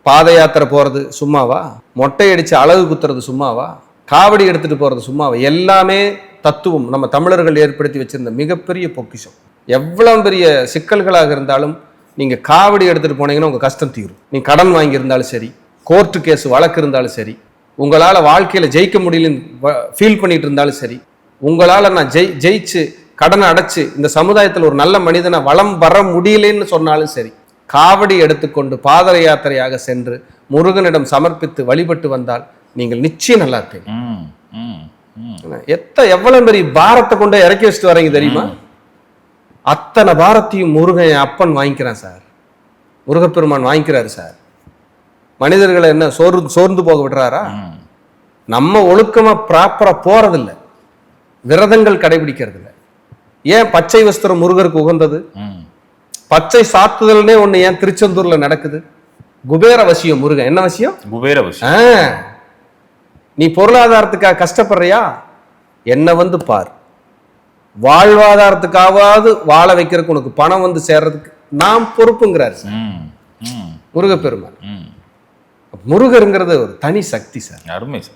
பாத யாத்திரை போறது சும்மாவா? மொட்டை அடிச்சு அழகு குத்துறது சும்மாவா? காவடி எடுத்துட்டு போறது சும்மாவா? எல்லாமே தத்துவம். நம்ம தமிழர்கள் ஏற்படுத்தி வச்சிருந்த மிகப்பெரிய பொக்கிஷம். எவ்வளவு பெரிய சிக்கல்களாக இருந்தாலும் நீங்க காவடி எடுத்துட்டு போனீங்கன்னா உங்க கஷ்டம் தீரும். நீங்க கடன் வாங்கி இருந்தாலும் சரி, கோர்ட்டு கேஸ் வழக்கு இருந்தாலும் சரி, உங்களால வாழ்க்கையில ஜெயிக்க முடியலன்னு ஃபீல் பண்ணிட்டு இருந்தாலும் சரி, உங்களால நான் ஜெயிச்சு கடனை அடைச்சு இந்த சமுதாயத்தில் ஒரு நல்ல மனிதனை வளம் வர முடியலன்னு சொன்னாலும் சரி, காவடி எடுத்துக்கொண்டு பாத யாத்திரையாக சென்று முருகனிடம் சமர்ப்பித்து வழிபட்டு வந்தால் நீங்கள் நிச்சயம் நல்லா இருப்பீங்க. எவ்வளவு பெரிய பாரத்தை கொண்டு இறக்கி வச்சுட்டு வரீங்க தெரியுமா? அத்தனை பாரத்தையும் முருகன் அப்பன் வாங்கிக்கிறான் சார், முருகப்பெருமான் வாங்கிக்கிறாரு சார். மனிதர்களை என்ன சோர்ந்து போக விடுறாரா? நம்ம ஒழுக்கமா ப்ராப்பரா போறதில்ல, விரதங்கள் கடைபிடிக்கிறது இல்லை. ஏன் பச்சை வஸ்திரம் முருகருக்கு உகந்தது? பச்சை சாத்துதல்னே ஒண்ணு ஏன் திருச்செந்தூர்ல நடக்குது? குபேர வசியம் முருகன். என்ன வசியம்? குபேர வசியம். நீ பொருளாதாரத்துக்காக கஷ்டப்படுறியா? என்ன வந்து பார், வாழ்வாதாரத்துக்காவது வாழ வைக்கிறதுக்கு உனக்கு பணம் வந்து சேர்றதுக்கு நாம் பொறுப்புங்கிறார் சார் முருகப்பெருமான். முருகருங்கிறது ஒரு தனி சக்தி சார். அருமை சார்.